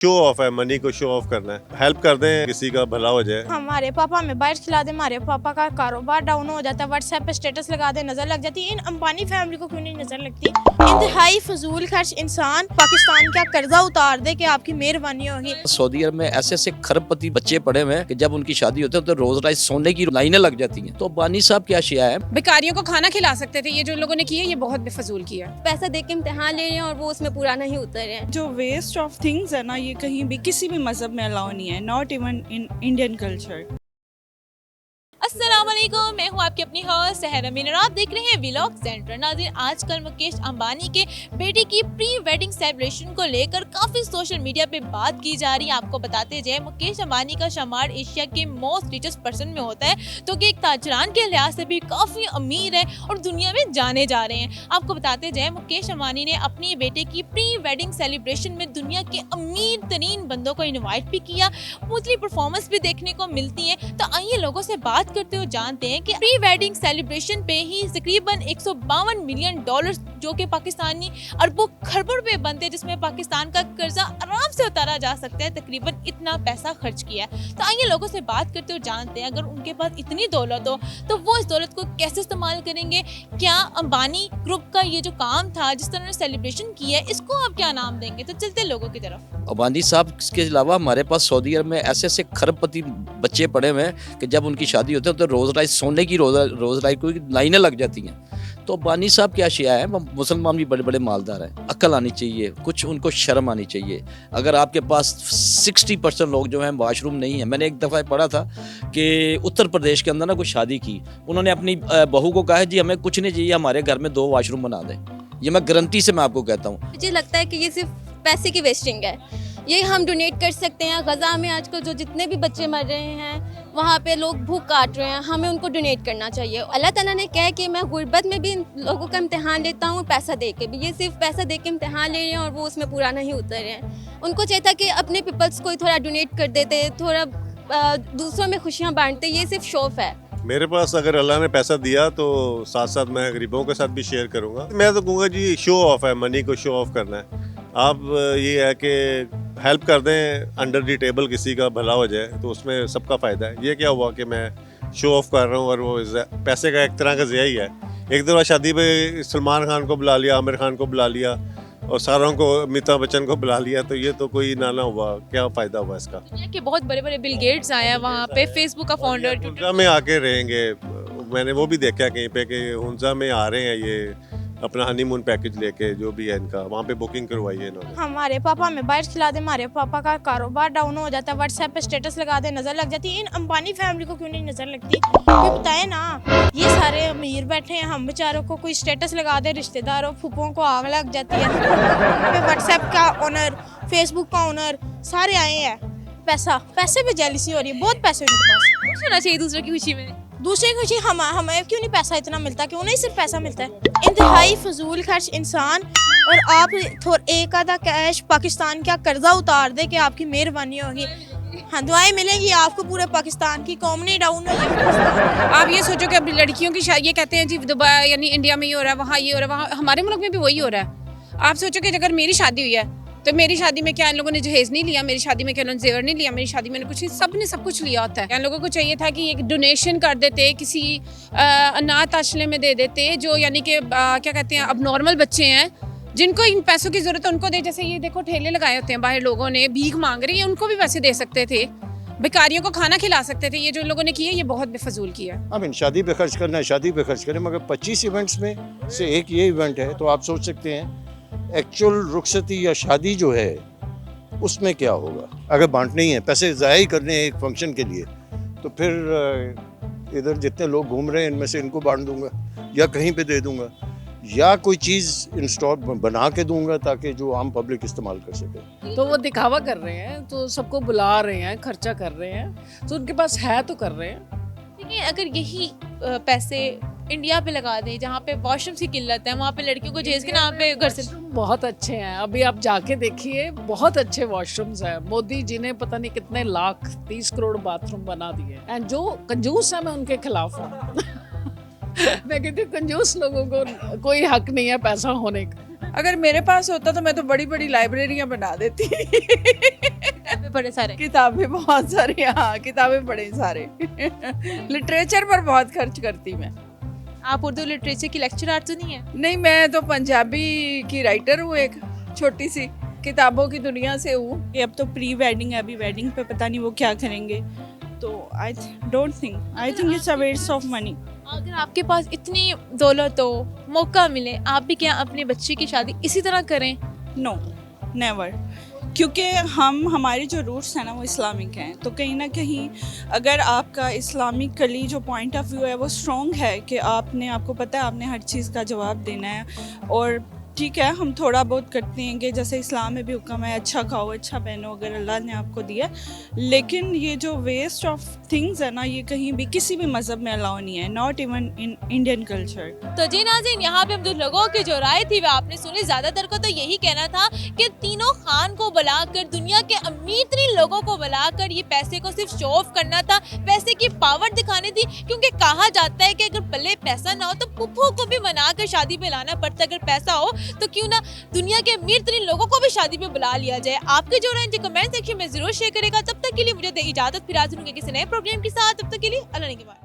Show off है, money को show off करना है, हेल्प कर दें, किसी का भला हो जाए। हमारे पापा हमें बाइक खिला दे, हमारे पापा का कारोबार डाउन हो जाता है, व्हाट्सएप पे स्टेटस लगा दे, नजर लग जाती है। इन अंबानी फैमिली को क्यों नहीं नजर लगती? इंतहाई फजूल खर्च इंसान पाकिस्तान का कर्जा उतार दे कि आपकी मेहरबानी होगी। सऊदी अरब में ऐसे ऐसे खरबपति बच्चे पड़े हुए हैं कि जब उनकी शादी होती है तो रोज रात सोने की लाइनें लग जाती हैं। तो बानी साहब क्या शिया है, भिखारियों को खाना खिला सकते थे। ये जो लोगों ने किया ये बहुत बेफजूल किया। पैसा दे के इम्तिहान ले रहे हैं और वो उसमें पूरा नहीं उतर रहे हैं। जो वेस्ट ऑफ थिंग्स है ना, ये कहीं भी किसी भी मजहब में अलाउ नहीं है, not even in Indian culture. अस्सलाम वालेकुम, मैं हूँ आपकी अपनी होस्ट सहर अमीन और आप देख रहे हैं व्लॉग सेंटर। नाज़रीन, आजकल मुकेश अंबानी के बेटे की प्री वेडिंग सेलिब्रेशन को लेकर काफ़ी सोशल मीडिया पे बात की जा रही है। आपको बताते जाए, मुकेश अंबानी का शुमार एशिया के मोस्ट रिचेस्ट पर्सन में होता है, तो कि एक ताजरान के लिहाज से भी काफ़ी अमीर है और दुनिया में जाने जा रहे हैं। आपको बताते जाए, मुकेश अंबानी ने अपने बेटे की प्री वेडिंग सेलिब्रेशन में दुनिया के अमीर तरीन बंदों को इन्वाइट भी किया, मुख्तलिफ परफॉर्मेंस भी देखने को मिलती है। तो आइए लोगों से बात करते हुए जानते हैं कि प्री वेडिंग सेलिब्रेशन पे ही तकरीबन 152 मिलियन डॉलर, जो कि पाकिस्तानी अरबों खरबों रुपए बनते हैं, जिसमें पाकिस्तान का कर्जा आराम से उतारा जा सकता है, तकरीबन इतना पैसा खर्च किया है। तो आइए लोगों से बात करते हुए जानते हैं, अगर उनके पास इतनी दौलत हो तो वो इस दौलत को कैसे इस्तेमाल करेंगे। क्या अंबानी ग्रुप का ये जो काम था, जिस तरह सेलिब्रेशन किया है, इसको आप क्या नाम देंगे? तो चलते लोगों की तरफ। अबानी साहब के अलावा हमारे पास सऊदी अरब में ऐसे ऐसे खरबपति बच्चे पड़े हुए हैं कि जब उनकी शादी होती है तो रोज रात सोने की रोज रात को लाइनें लग जाती हैं। तो बानी साहब क्या शिया है, मुसलमान भी बड़े बड़े मालदार हैं, अक्ल आनी चाहिए, कुछ उनको शर्म आनी चाहिए। अगर आपके पास 60% लोग जो हैं वाशरूम नहीं है। मैंने एक दफ़ा पढ़ा था कि उत्तर प्रदेश के अंदर ना कोई शादी की, उन्होंने अपनी बहू को कहा है जी हमें कुछ नहीं चाहिए, हमारे घर में 2 वाशरूम बना दें। ये मैं गारंटी से मैं आपको कहता हूँ। मुझे लगता है कि ये सिर्फ पैसे की वेस्टिंग है। ये हम डोनेट कर सकते हैं। गज़ा में आजकल जो जितने भी बच्चे मर रहे हैं, वहाँ पे लोग भूख काट रहे हैं, हमें उनको डोनेट करना चाहिए। अल्लाह ताला ने कहा कि मैं गुर्बत में भी लोगों का इम्तिहान लेता हूँ पैसा दे के भी। ये सिर्फ पैसा दे के इम्तिहान ले रहे हैं और वो उसमें पूरा नहीं उतर रहे हैं। उनको चाहिए था कि अपने पीपल्स को थोड़ा डोनेट कर देते, थोड़ा दूसरों में खुशियाँ बांटते। ये सिर्फ शौफ है। मेरे पास अगर अल्लाह ने पैसा दिया तो साथ साथ मैं गरीबों के साथ भी शेयर करूंगा। मैं तो कहूँगा जी, शो ऑफ है, मनी को शो ऑफ करना है। आप ये है कि हेल्प कर दें, अंडर दी टेबल किसी का भला हो जाए, तो उसमें सबका फ़ायदा है। ये क्या हुआ कि मैं शो ऑफ कर रहा हूँ और वो पैसे का एक तरह का ज़िया ही है। एक दफ़ा शादी पे सलमान खान को बुला लिया, आमिर खान को बुला लिया और सारों को, अमिताभ बच्चन को बुला लिया, तो ये तो कोई ना हुआ, क्या फ़ायदा हुआ इसका। दुनिया के बहुत बड़े बड़े बिल गेट्स आए हैं वहाँ पे, फेसबुक का फाउंडर। हुंजा में आके रहेंगे, मैंने वो भी देखा कहीं पे कि हुंजा में आ रहे हैं ये अपना हनीमून पैकेज लेके, जो भी है इनका, वहाँ पे बुकिंग करवाई है इन्होंने। हमारे पापा हमें बाइक खिला दे, हमारे पापा का कारोबार डाउन हो जाता है, व्हाट्सएप पे स्टेटस लगा दे, नजर लग जाती है। इन अंबानी फैमिली को क्यों नहीं नजर लगती? कोई बताए ना। ये सारे अमीर बैठे हैं, हम बेचारों को कोई स्टेटस लगा दे, रिश्तेदारों फूफों को आग लग जाती है। व्हाट्सएप का ओनर, फेसबुक का ओनर सारे आए हैं। पैसे पे जेलिसी हो रही है, बहुत पैसे उनके पास। खुश होना चाहिए दूसरे की खुशी में। दूसरे की खुशी हमें क्यों नहीं पैसा इतना मिलता? क्यों नहीं सिर्फ पैसा मिलता है? इंतहाई फजूल खर्च इंसान, और आप एक आधा कैश पाकिस्तान का कर्जा उतार दे कि आपकी मेहरबानी होगी। हाँ, दुआएं मिलेंगी आपको, पूरे पाकिस्तान की कौम नहीं डाउन हुई है। आप ये सोचो कि अब लड़कियों की शादी, ये कहते हैं जी दुबई यानी इंडिया में ये हो रहा है, वहाँ ये हो रहा है, वहाँ हमारे मुल्क में भी वही हो रहा है। आप सोचो कि अगर मेरी शादी हुई है तो मेरी शादी में क्या इन लोगों ने जहेज नहीं लिया, मेरी शादी में क्या इन्होंने जेवर नहीं लिया, मेरी शादी में कुछ नहीं, सब ने सब कुछ लिया होता है। इन लोगों को चाहिए था कि एक डोनेशन कर देते, किसी अनाथ आश्रय में दे देते, जो यानी कि क्या कहते हैं, अब नॉर्मल बच्चे हैं जिनको इन पैसों की जरूरत है उनको दे। जैसे ये देखो ठेले लगाए होते हैं बाहर, लोगों ने भीख मांग रही है, उनको भी पैसे दे सकते थे, भिखारियों को खाना खिला सकते थे। ये जो लोगों ने किया ये बहुत बेफजूल किया। अब इन शादी पे खर्च करना है, शादी पे खर्च करें, मगर 25 इवेंट्स में से एक ये इवेंट है, तो आप सोच सकते हैं एक्चुअल रुखसती या शादी जो है उसमें क्या होगा। अगर बांटने ही है, पैसे ज़ाया ही करने हैं एक फंक्शन के लिए, तो फिर इधर जितने लोग घूम रहे हैं इनमें से इनको बांट दूंगा, या कहीं पे दे दूंगा, या कोई चीज़ इंस्टॉल बना के दूंगा ताकि जो आम पब्लिक इस्तेमाल कर सके। तो वो दिखावा कर रहे हैं, तो सबको बुला रहे हैं, खर्चा कर रहे हैं, तो उनके पास है तो कर रहे हैं। देखिए, अगर यही पैसे इंडिया पे लगा दें, जहाँ पे वॉशरूम की किल्लत है, वहाँ पे लड़कियों को जहेज के नाम पे घर से बहुत अच्छे हैं, अभी आप जाके देखिए, बहुत अच्छे वॉशरूम्स हैं। मोदी जी ने पता नहीं कितने लाख 30 करोड़ बाथरूम बना दिए। एंड जो कंजूस है मैं उनके खिलाफ हूँ। मैं कहती हूँ कंजूस लोगों को कोई हक नहीं है पैसा होने का। अगर मेरे पास होता तो मैं तो बड़ी बड़ी लाइब्रेरियां बना देती किताबें पढ़े सारे। किताबें बहुत सारी, हाँ किताबें पढ़े सारे लिटरेचर पर बहुत खर्च करती मैं। आप उर्दू लिटरेचर की लेक्चरर तो नहीं है? नहीं, मैं तो पंजाबी की राइटर हूँ, एक छोटी सी किताबों की दुनिया से हूँ। अब तो प्री वेडिंग है, अभी वेडिंग पे पता नहीं वो क्या करेंगे, तो I think it's a waste of money. अगर आपके पास इतनी दौलत हो, मौका मिले, आप भी क्या अपने बच्चे की शादी इसी तरह करें? नो, नेवर, क्योंकि हमारे जो रूट्स हैं ना वो इस्लामिक हैं, तो कहीं ना कहीं अगर आपका इस्लामिकली जो पॉइंट ऑफ व्यू है वो स्ट्रॉन्ग है कि आपको पता है आपने हर चीज़ का जवाब देना है, और ठीक है हम थोड़ा बहुत करते हैं कि जैसे इस्लाम में भी हुक्म है अच्छा खाओ अच्छा पहनो अगर अल्लाह ने आपको दिया, लेकिन ये जो वेस्ट ऑफ थिंग्स है ना ये कहीं भी किसी भी मज़हब में अलाउ नहीं है, not even in Indian culture. तो जी नाज़रीन, यहाँ पे हम जो लोगों की जो राय थी वो आपने सुनी। ज़्यादातर को तो यही कहना था कि तीनों खान को बुलाकर, दुनिया के अमीर तरीन लोगों को बुलाकर ये पैसे को सिर्फ शो ऑफ करना था, पैसे की पावर दिखानी थी, क्योंकि कहा जाता है कि अगर पल्ले पैसा ना हो तो पुप्पो को भी मनाकर शादी पे लाना पड़ता है। अगर पैसा हो तो क्यों ना दुनिया के अमीर तरीन लोगों को भी शादी पे बुला लिया जाए। आपके जो राय कमेंट सेक्शन में जरूर शेयर करेगा। तब तक के लिए मुझे दे इजाजत, फिर हाजिर होंगे किसी नए प्रोग्राम के साथ। तब तक के लिए अल्लाह ने के बाद।